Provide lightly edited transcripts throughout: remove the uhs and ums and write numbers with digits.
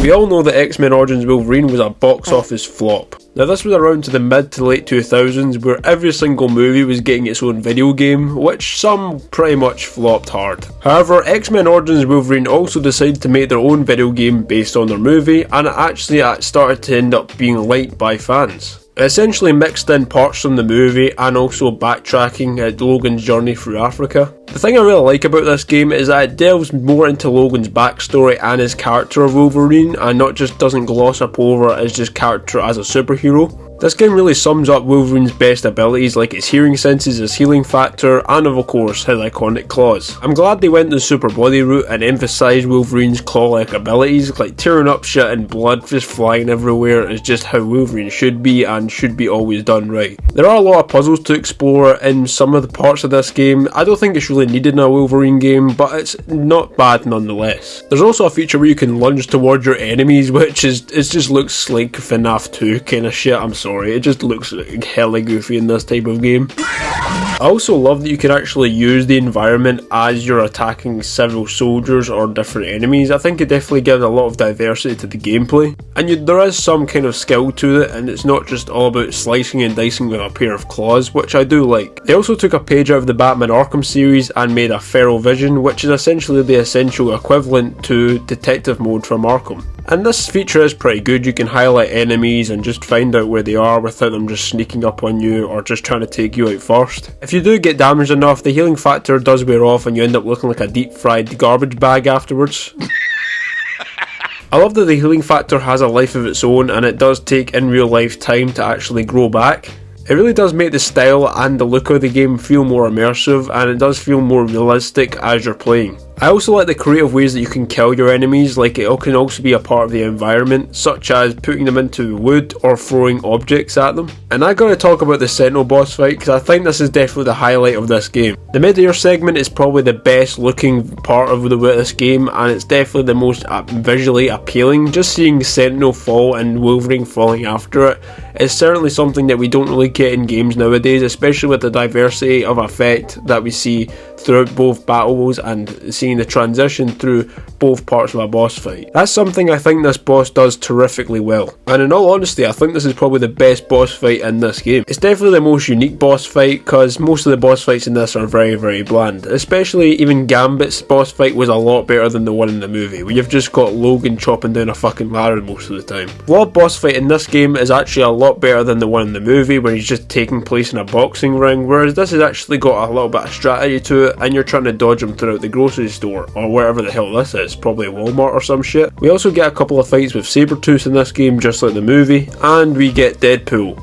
We all know that Xmen Origins Wolverine was a box office flop. Now this was around to the mid to late 2000s where every single movie was getting its own video game, which some pretty much flopped hard. However, Xmen Origins Wolverine also decided to make their own video game based on their movie, and it started to end up being liked by fans. It essentially mixed in parts from the movie and also backtracking at Logan's journey through Africa. The thing I really like about this game is that it delves more into Logan's backstory and his character of Wolverine, and not just doesn't gloss up over his just character as a superhero. This game really sums up Wolverine's best abilities like his hearing senses, his healing factor, and of course his iconic claws. I'm glad they went the super body route and emphasised Wolverine's claw-like abilities, like tearing up shit and blood just flying everywhere is just how Wolverine should be and should be always done right. There are a lot of puzzles to explore in some of the parts of this game. I don't think it's really needed in a Wolverine game, but it's not bad nonetheless. There's also a feature where you can lunge towards your enemies, which just looks like FNAF 2 kind of shit. I'm sorry, it just looks hella goofy in this type of game. I also love that you can actually use the environment as you're attacking several soldiers or different enemies. I think it definitely gives a lot of diversity to the gameplay, and there is some kind of skill to it, and it's not just all about slicing and dicing with a pair of claws, which I do like. They also took a page out of the Batman Arkham series and made a Feral Vision, which is essentially the essential equivalent to Detective Mode from Arkham. And this feature is pretty good. You can highlight enemies and just find out where they are without them just sneaking up on you or just trying to take you out first. If you do get damaged enough, the healing factor does wear off and you end up looking like a deep fried garbage bag afterwards. I love that the healing factor has a life of its own, and it does take in real life time to actually grow back. It really does make the style and the look of the game feel more immersive, and it does feel more realistic as you're playing. I also like the creative ways that you can kill your enemies, like it can also be a part of the environment, such as putting them into wood or throwing objects at them. And I gotta talk about the Sentinel boss fight, because I think this is definitely the highlight of this game. The mid-air segment is probably the best looking part of this game, and it's definitely the most visually appealing. Just seeing Sentinel fall and Wolverine falling after it is certainly something that we don't really get in games nowadays, especially with the diversity of effect that we see throughout both battles and seeing the transition through both parts of a boss fight. That's something I think this boss does terrifically well, and in all honesty I think this is probably the best boss fight in this game. It's definitely the most unique boss fight, because most of the boss fights in this are very bland, especially even Gambit's boss fight was a lot better than the one in the movie, where you've just got Logan chopping down a fucking ladder most of the time. The Blood boss fight in this game is actually a lot better than the one in the movie, where he's just taking place in a boxing ring, whereas this has actually got a little bit of strategy to it, and you're trying to dodge him throughout the grocery store, or wherever the hell this is, probably Walmart or some shit. We also get a couple of fights with Sabretooth in this game, just like the movie, and we get Deadpool.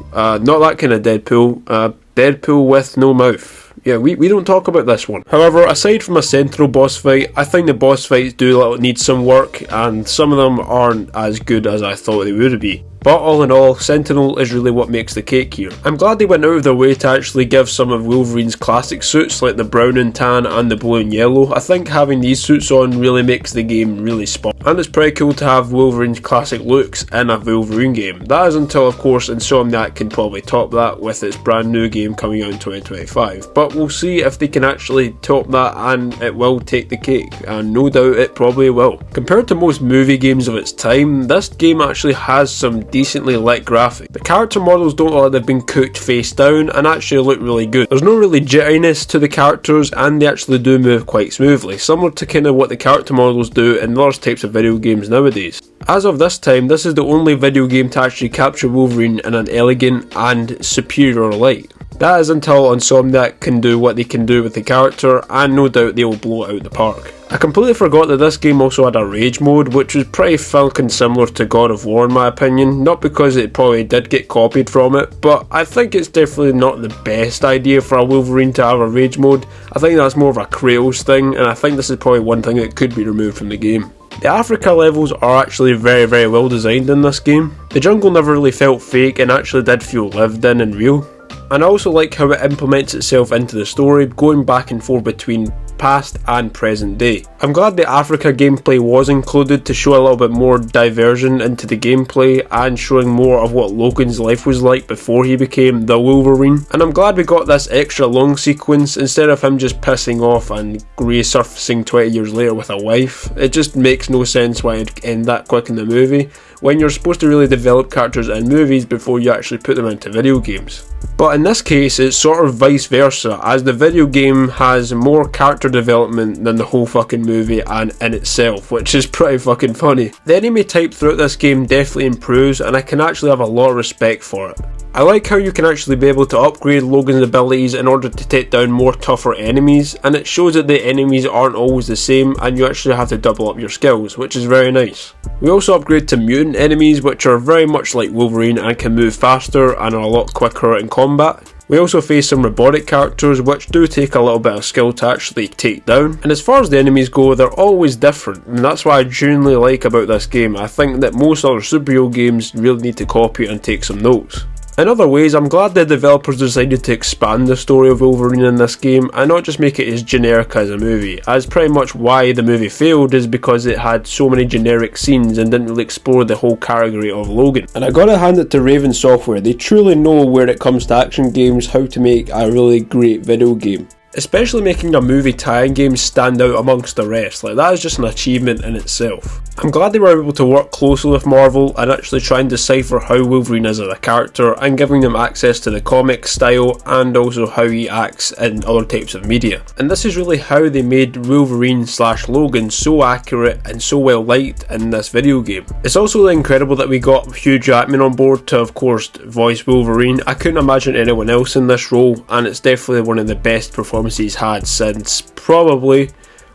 Not that kind of Deadpool, Deadpool with no mouth. Yeah, we don't talk about this one. However, aside from a central boss fight, I think the boss fights do need some work, and some of them aren't as good as I thought they would be. But all in all, Sentinel is really what makes the cake here. I'm glad they went out of their way to actually give some of Wolverine's classic suits, like the brown and tan and the blue and yellow. I think having these suits on really makes the game really spot. And it's pretty cool to have Wolverine's classic looks in a Wolverine game. That is until, of course, Insomniac can probably top that with its brand new game coming out in 2025. But we'll see if they can actually top that, and it will take the cake, and no doubt it probably will. Compared to most movie games of its time, this game actually has some decently lit graphics. The character models don't look like they've been cooked face down and actually look really good. There's no really jitteriness to the characters, and they actually do move quite smoothly, similar to kind of what the character models do in other types of video games nowadays. As of this time, this is the only video game to actually capture Wolverine in an elegant and superior light. That is until Insomniac can do what they can do with the character, and no doubt they will blow it out the park. I completely forgot that this game also had a rage mode, which was pretty fucking similar to God of War in my opinion, not because it probably did get copied from it, but I think it's definitely not the best idea for a Wolverine to have a rage mode. I think that's more of a Kratos thing, and I think this is probably one thing that could be removed from the game. The Africa levels are actually very well designed in this game. The jungle never really felt fake and actually did feel lived in and real. And I also like how it implements itself into the story, going back and forth between past and present day. I'm glad the Africa gameplay was included to show a little bit more diversion into the gameplay and showing more of what Logan's life was like before he became the Wolverine. And I'm glad we got this extra long sequence instead of him just pissing off and resurfacing 20 years later with a wife. It just makes no sense why it'd end that quick in the movie when you're supposed to really develop characters in movies before you actually put them into video games. But in this case, it's sort of vice versa, as the video game has more character development than the whole fucking movie and in itself, which is pretty fucking funny. The enemy type throughout this game definitely improves, and I can actually have a lot of respect for it. I like how you can actually be able to upgrade Logan's abilities in order to take down more tougher enemies, and it shows that the enemies aren't always the same and you actually have to double up your skills, which is very nice. We also upgrade to mutant enemies, which are very much like Wolverine and can move faster and are a lot quicker in combat. We also face some robotic characters which do take a little bit of skill to actually take down, and as far as the enemies go, they're always different, and that's what I genuinely like about this game. I think that most other superhero games really need to copy it and take some notes. In other ways, I'm glad the developers decided to expand the story of Wolverine in this game and not just make it as generic as a movie, as pretty much why the movie failed is because it had so many generic scenes and didn't really explore the whole category of Logan. And I gotta hand it to Raven Software, they truly know when it comes to action games how to make a really great video game. Especially making a movie tie-in game stand out amongst the rest, like that is just an achievement in itself. I'm glad they were able to work closely with Marvel and actually try and decipher how Wolverine is as a character and giving them access to the comic style and also how he acts in other types of media. And this is really how they made Wolverine / Logan so accurate and so well liked in this video game. It's also incredible that we got Hugh Jackman on board to of course voice Wolverine. I couldn't imagine anyone else in this role, and it's definitely one of the best performances he's had since probably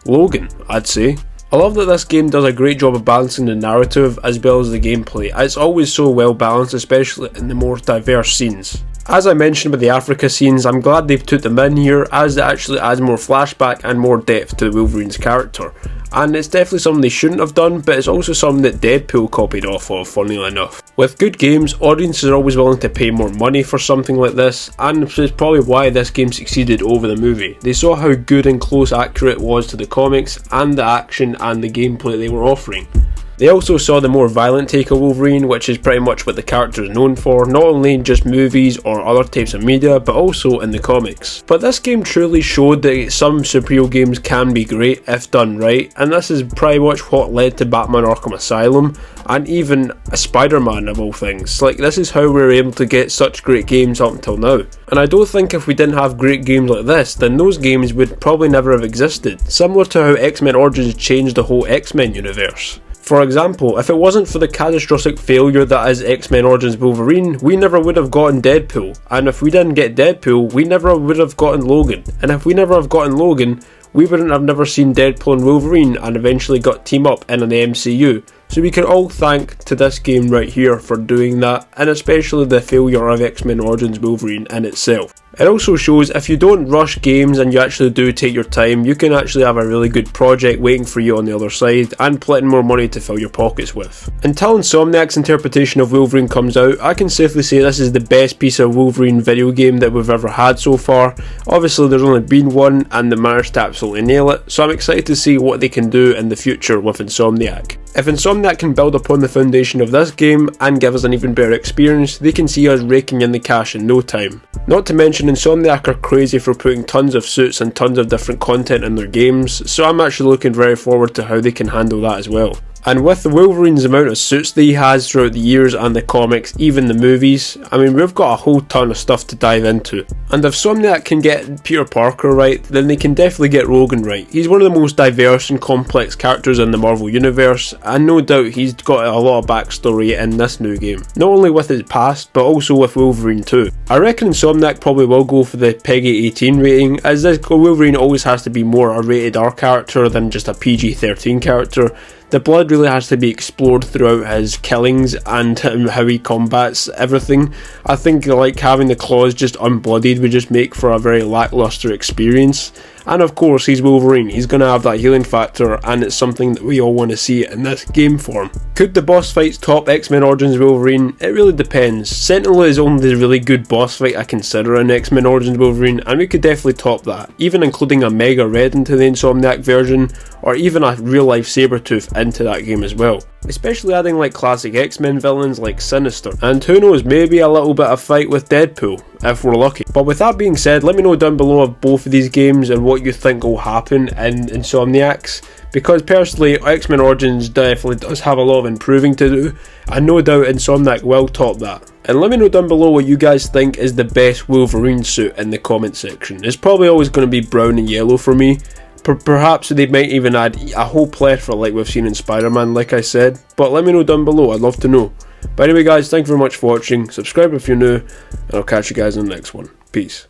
Logan, I'd say. I love that this game does a great job of balancing the narrative as well as the gameplay. It's always so well balanced, especially in the more diverse scenes. As I mentioned with the Africa scenes, I'm glad they've put them in here as it actually adds more flashback and more depth to Wolverine's character. And it's definitely something they shouldn't have done, but it's also something that Deadpool copied off of, funnily enough. With good games, audiences are always willing to pay more money for something like this, and it's probably why this game succeeded over the movie. They saw how good and close accurate it was to the comics, and the action and the gameplay they were offering. They also saw the more violent take of Wolverine, which is pretty much what the character is known for, not only in just movies or other types of media, but also in the comics. But this game truly showed that some superhero games can be great if done right, and this is pretty much what led to Batman Arkham Asylum, and even a Spider-Man of all things. Like, this is how we were able to get such great games up until now. And I don't think if we didn't have great games like this, then those games would probably never have existed, similar to how Xmen Origins changed the whole X-Men universe. For example, if it wasn't for the catastrophic failure that is Xmen Origins Wolverine, we never would have gotten Deadpool, and if we didn't get Deadpool, we never would have gotten Logan, and if we never have gotten Logan, we wouldn't have never seen Deadpool and Wolverine and eventually got team up in the MCU. So we can all thank to this game right here for doing that, and especially the failure of Xmen Origins Wolverine in itself. It also shows if you don't rush games and you actually do take your time, you can actually have a really good project waiting for you on the other side and plenty more money to fill your pockets with. Until Insomniac's interpretation of Wolverine comes out, I can safely say this is the best piece of Wolverine video game that we've ever had so far. Obviously there's only been one and they managed to absolutely nail it, so I'm excited to see what they can do in the future with Insomniac. If Insomniac can build upon the foundation of this game and give us an even better experience, they can see us raking in the cash in no time. Not to mention Insomniac are crazy for putting tons of suits and tons of different content in their games, so I'm actually looking very forward to how they can handle that as well. And with the Wolverine's amount of suits that he has throughout the years and the comics, even the movies, I mean, we've got a whole ton of stuff to dive into. And if Insomniac can get Peter Parker right, then they can definitely get Logan right. He's one of the most diverse and complex characters in the Marvel Universe, and no doubt he's got a lot of backstory in this new game. Not only with his past, but also with Wolverine too. I reckon Insomniac probably will go for the PEGI 18 rating, as this Wolverine always has to be more a rated R character than just a PG-13 character. The blood really has to be explored throughout his killings and how he combats everything. I think like having the claws just unbloodied would just make for a very lackluster experience. And of course he's Wolverine, he's going to have that healing factor, and it's something that we all want to see in this game form. Could the boss fights top Xmen Origins Wolverine? It really depends. Sentinel is only the really good boss fight I consider in Xmen Origins Wolverine, and we could definitely top that, even including a Mega Red into the Insomniac version, or even a real life Sabretooth into that game as well. Especially adding like classic X-Men villains like Sinister, and who knows, maybe a little bit of fight with Deadpool, if we're lucky. But with that being said, let me know down below of both of these games and what you think will happen in Insomniacs, because personally X-Men Origins definitely does have a lot of improving to do, and no doubt Insomniac will top that. And let me know down below what you guys think is the best Wolverine suit in the comment section. It's probably always going to be brown and yellow for me. Perhaps they might even add a whole plethora like we've seen in Spider-Man, like I said, but let me know down below, I'd love to know. But anyway guys, thank you very much for watching, subscribe if you're new, and I'll catch you guys in the next one. Peace.